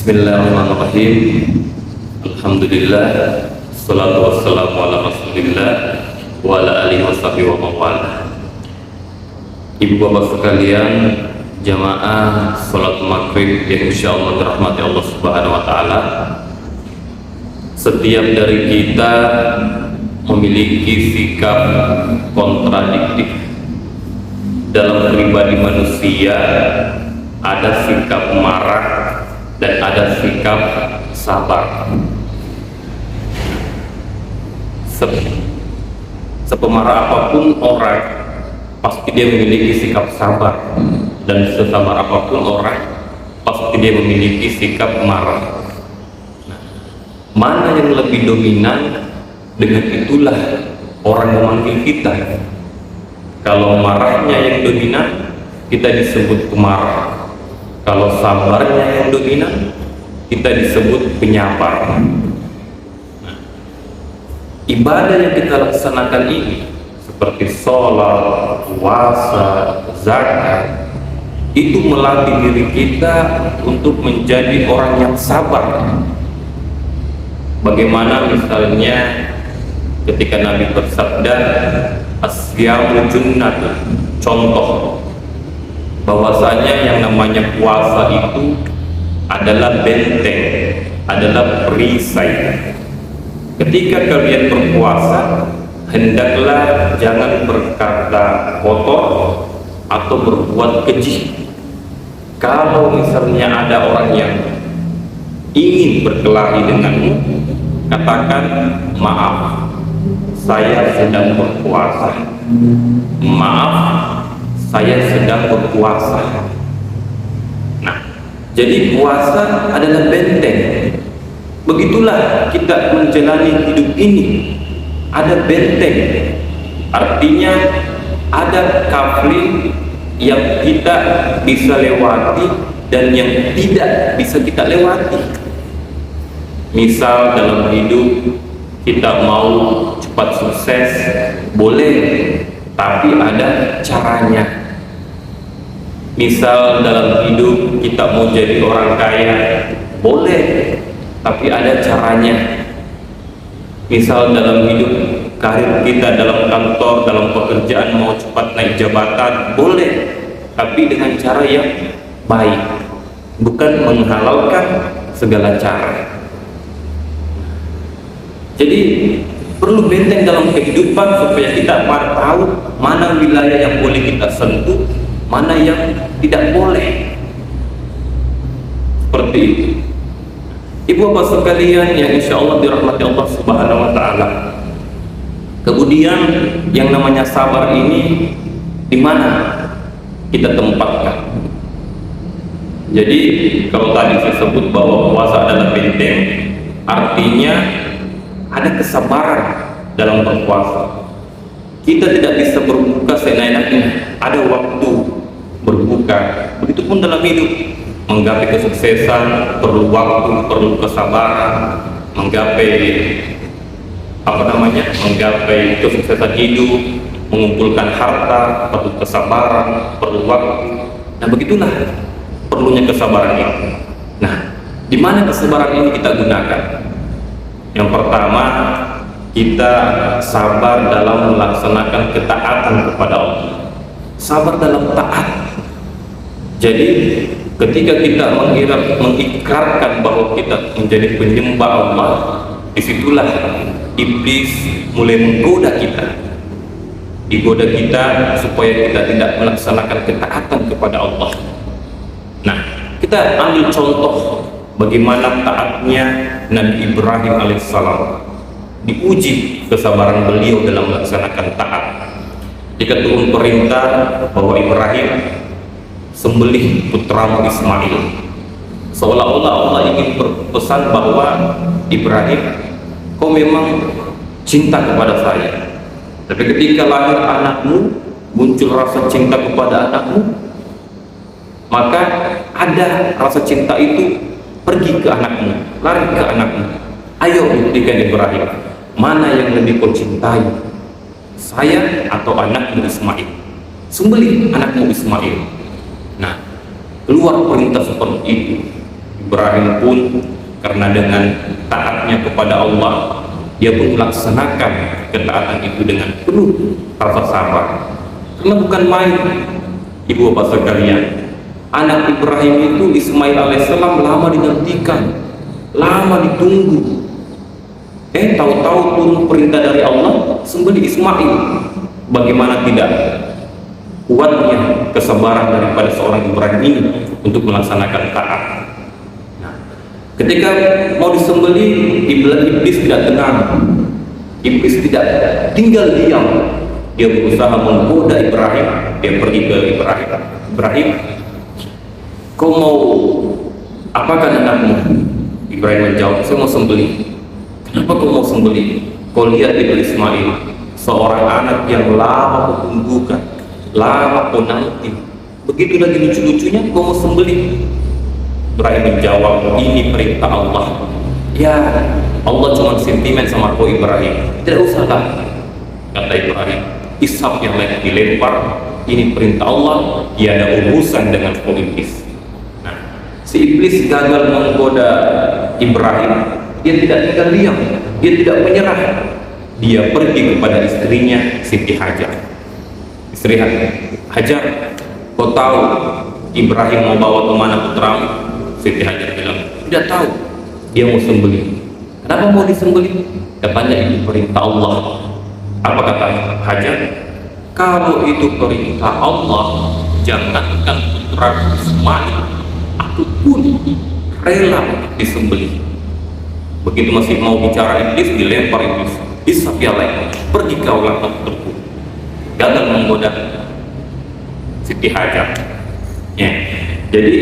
Bismillahirrahmanirrahim. Alhamdulillah, salatu wassalamu ala rasulillah wa ala alihi washabihi wa mawala. Ibu bapak sekalian, jamaah salat maghrib yang insyaallah dirahmati Allah subhanahu wa ta'ala. Setiap dari kita memiliki sikap kontradiktif dalam pribadi manusia. Ada sikap marah dan ada sikap sabar. Sepemarah apapun orang, pasti dia memiliki sikap sabar, dan sesabar apapun orang, pasti dia memiliki sikap marah. Mana yang lebih dominan, dengan itulah orang memanggil kita. Kalau marahnya yang dominan, kita disebut pemarah. Kalau sabarnya yang dominan, kita disebut penyabar. Ibadah yang kita laksanakan ini, seperti sholat, puasa, zakat, itu melatih diri kita untuk menjadi orang yang sabar. Bagaimana misalnya ketika Nabi bersabda, "As-siyamu junnatun", contoh bahwasanya yang namanya puasa itu adalah benteng, adalah perisai. Ketika kalian berpuasa, hendaklah jangan berkata kotor atau berbuat keji. Kalau misalnya ada orang yang ingin berkelahi denganmu, katakan, "Maaf, saya sedang berpuasa. Maaf, saya sedang berpuasa." Nah, jadi puasa adalah benteng. Begitulah kita menjalani hidup ini. Ada benteng, artinya ada kafling yang kita bisa lewati dan yang tidak bisa kita lewati. Misal dalam hidup kita mau cepat sukses, boleh, tapi ada caranya. Misal dalam hidup kita mau jadi orang kaya, boleh, tapi ada caranya. Misal dalam hidup karir kita, dalam kantor, dalam pekerjaan mau cepat naik jabatan, boleh, tapi dengan cara yang baik, bukan menghalalkan segala cara. Jadi perlu benteng dalam kehidupan supaya kita tahu mana wilayah yang boleh kita sentuh, mana yang tidak boleh. Seperti itu. Ibu bapak sekalian yang insya Allah dirahmati Allah subhanahu wa ta'ala. Kemudian yang namanya sabar ini di mana kita tempatkan? Jadi kalau tadi saya sebut bahwa puasa adalah benteng, artinya ada kesabaran dalam berpuasa. Kita tidak bisa berbuka seenak-enaknya, ada waktu berbuka. Begitupun dalam hidup, menggapai kesuksesan perlu waktu, perlu kesabaran. Menggapai kesuksesan hidup, mengumpulkan harta perlu kesabaran, perlu waktu. Nah, begitulah perlunya kesabaran ini. Nah, di mana kesabaran ini kita gunakan? Yang pertama, kita sabar dalam melaksanakan ketaatan kepada Allah. Sabar dalam taat. Jadi ketika kita mengikrarkan bahwa kita menjadi penyembah Allah, disitulah iblis mulai menggoda kita. Digoda kita supaya kita tidak melaksanakan ketaatan kepada Allah. Nah, kita ambil contoh bagaimana taatnya Nabi Ibrahim alaihissalam. Diuji kesabaran beliau dalam melaksanakan taat. Jika turun perintah bahwa Ibrahim sembelih putramu Ismail, seolah-olah Allah ingin berpesan bahwa Ibrahim, kau memang cinta kepada saya, tapi ketika lahir anakmu, muncul rasa cinta kepada anakmu, maka ada rasa cinta itu pergi ke anakmu, lari ke anakmu. Ayo buktikan Ibrahim, mana yang lebih kau cintai, saya atau anakmu Ismail? Sembelih anakmu Ismail. Nah, keluar perintah seperti itu, Ibrahim pun karena dengan taatnya kepada Allah, dia pun melaksanakan ketaatan itu dengan penuh rasa sabar. Karena bukan main, ibu bapak sekalian, anak Ibrahim itu Ismail alaihissalam lama dinantikan, lama ditunggu. Tahu-tahu turun perintah dari Allah, sembelih Ismail. Bagaimana tidak kuatnya kesabaran daripada seorang Ibrahim ini untuk melaksanakan taat. Nah, ketika mau disembelih, iblis tidak tenang. Iblis tidak tinggal diam. Dia berusaha menggoda Ibrahim. Dia pergi ke Ibrahim. Ibrahim, kau mau apakan anakmu? Ibrahim menjawab, saya mau sembelih. Kenapa kau mau sembelih? Kau lihat itu Ismail, seorang anak yang lama kau tunggukan, lama kau nanti. Begitu lagi lucu-lucunya kau mau sembelih. Ibrahim menjawab, ini perintah Allah. Ya, Allah cuma sentimen sama kau Ibrahim. Tidak usahlah, kata Ibrahim. Ishak yang lain dilempar. Ini perintah Allah, tiada urusan dengan kau iblis. Nah, si iblis gagal menggoda Ibrahim. Dia tidak tinggal diam, dia tidak menyerah. Dia pergi kepada istrinya Siti Hajar. Istri Hajar, kau tahu Ibrahim mau bawa kemana putramu? Siti Hajar bilang, tidak tahu. Dia mau sembelih. Kenapa mau disembelih? Katanya itu perintah Allah. Apa kata Hajar? Kalau itu perintah Allah, jangankan putra Ismail, aku pun rela disembelih. Begitu masih mau bicara iblis, dilempar iblis. Bisa piala, pergi kau lakukan terpuk. Gagal menggoda Siti Hajar. Ya. Jadi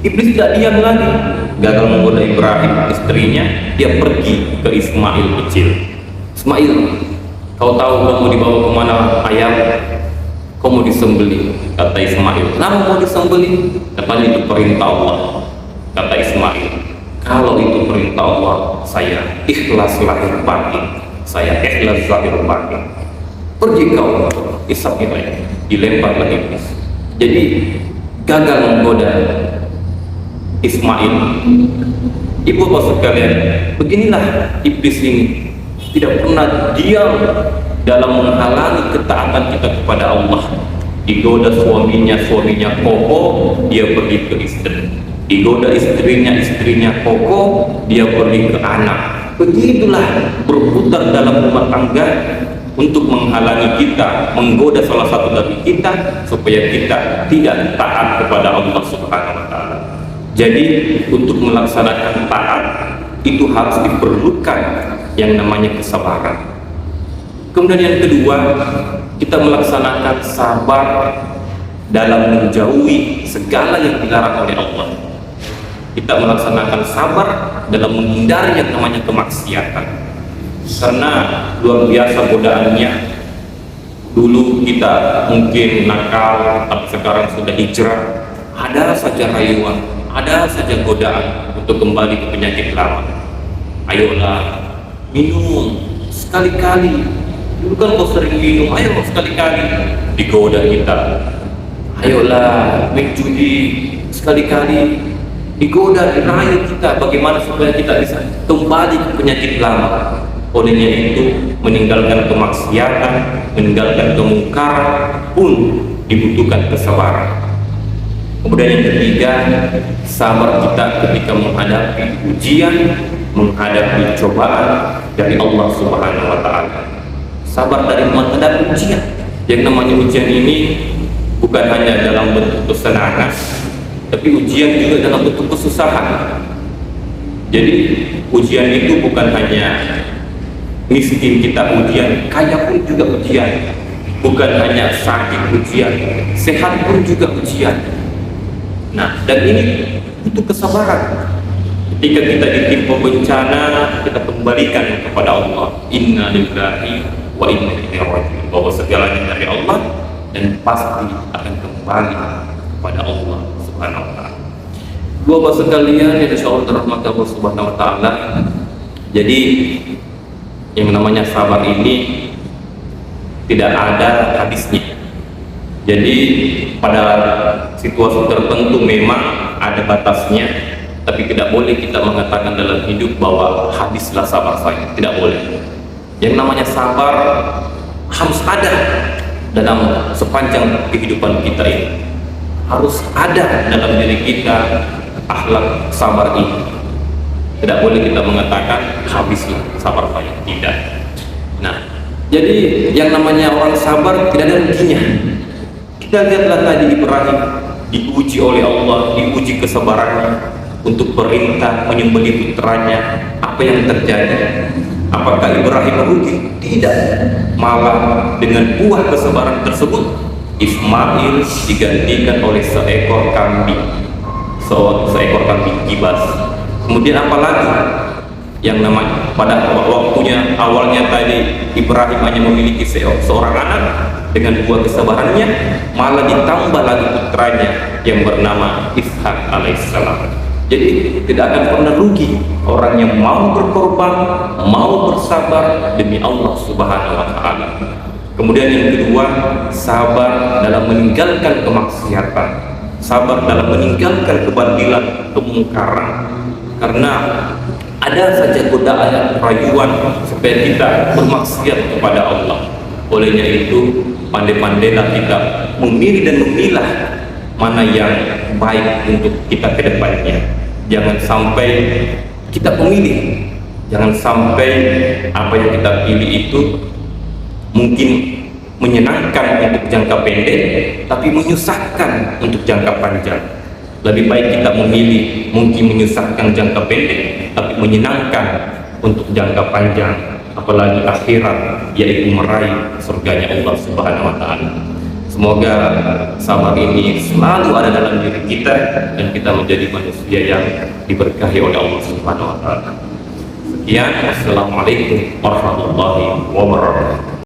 iblis tidak diam lagi. Gagal menggoda Ibrahim, istrinya, dia pergi ke Ismail kecil. Ismail, kau tahu kamu dibawa kemana ayam? Kau mau disembelih, kata Ismail. Kenapa mau disembelih? Katanya itu perintah Allah. Kata Ismail, kalau itu perintah Allah, saya ikhlas lahir batin, saya ikhlas zahir batin. Pergi kau, Ishak ini dilempar lagi iblis. Jadi gagal menggoda Ismail. Ibu bapak sekalian, beginilah iblis ini, tidak pernah diam dalam menghalangi ketaatan kita kepada Allah. Digoda suaminya kokoh, dia pergi ke istri. Digoda istrinya kokoh, dia pergi ke anak. Begitulah berputar dalam rumah tangga untuk menghalangi kita, menggoda salah satu dari kita supaya kita tidak taat kepada Allah Subhanahu wa taala. Jadi untuk melaksanakan taat itu harus diperlukan yang namanya kesabaran. Kemudian yang kedua, kita melaksanakan sabar dalam menjauhi segala yang dilarang oleh Allah. Kita melaksanakan sabar dalam menghindari yang namanya kemaksiatan, karena luar biasa godaannya. Dulu kita mungkin nakal, tapi sekarang sudah hijrah. Ada saja rayuan, ada saja godaan untuk kembali ke penyakit lama. Ayolah minum sekali-kali. Dulu kan kau sering minum, ayo sekali-kali. Digoda kita. Ayolah main judi sekali-kali. Digoda, dirayu kita. Bagaimana supaya kita bisa kembali ke penyakit lama? Olehnya itu meninggalkan kemaksiatan, meninggalkan kemungkaran pun dibutuhkan kesabaran. Kemudian yang ketiga, sabar kita ketika menghadapi ujian, menghadapi cobaan dari Allah Subhanahu wa taala. Sabar dari menghadapi ujian. Yang namanya ujian ini bukan hanya dalam bentuk kesenangan, tapi ujian juga dalam bentuk kesusahan. Jadi ujian itu bukan hanya miskin kita ujian, kaya pun juga ujian. Bukan hanya sakit ujian, sehat pun juga ujian. Nah, dan ini butuh kesabaran. Ketika kita ditimpa bencana, kita kembalikan kepada Allah. Inna lillahi wa inna ilaihi raji'un. Bahwa segalanya dari Allah dan pasti akan kembali kepada Allah Subhanahu wa taala. Bapak sekalian yang insyaallah dirahmati Allah Subhanahu wa taala. Jadi yang namanya sabar ini tidak ada habisnya. Jadi pada situasi tertentu memang ada batasnya, Tapi tidak boleh kita mengatakan dalam hidup bahwa habislah sabar saya. Tidak boleh. Yang namanya sabar harus ada dalam sepanjang kehidupan kita ini. Harus ada dalam diri kita akhlak sabar ini. Tidak boleh kita mengatakan habislah sabar saya. Tidak. Nah, jadi yang namanya orang sabar tidak ada ruginya. Kita lihatlah tadi Ibrahim diuji oleh Allah, diuji kesabarannya untuk perintah menyembelih putranya. Apa yang terjadi? Apakah Ibrahim rugi? Tidak. Malah dengan buah kesabaran tersebut, Ismail digantikan oleh seekor kambing, seekor kambing kibas. Kemudian apa lagi? Yang namanya pada waktunya awalnya tadi Ibrahim hanya memiliki seorang anak, dengan buah kesabarannya malah ditambah lagi putranya yang bernama Ishak alaihissalam. Jadi tidak akan pernah rugi orang yang mau berkorban, mau bersabar demi Allah Subhanahu wa Ta'ala. Kemudian yang kedua, sabar dalam meninggalkan kemaksiatan, sabar dalam meninggalkan kebatilan, kemungkaran. Karena ada saja godaan, rayuan supaya kita bermaksiat kepada Allah. Olehnya itu, pandai-pandailah kita memilih dan memilah mana yang baik untuk kita ke depannya. Jangan sampai kita pemilih, jangan sampai apa yang kita pilih itu mungkin menyenangkan untuk jangka pendek tapi menyusahkan untuk jangka panjang. Lebih baik kita memilih mungkin menyusahkan jangka pendek tapi menyenangkan untuk jangka panjang, apalagi akhirat, yaitu meraih surganya Allah Subhanahu wa Ta'ala. Semoga sabar ini selalu ada dalam diri kita dan kita menjadi manusia yang diberkahi oleh Allah Subhanahu wa Ta'ala. Sekian, wassalamualaikum warahmatullahi wabarakatuh.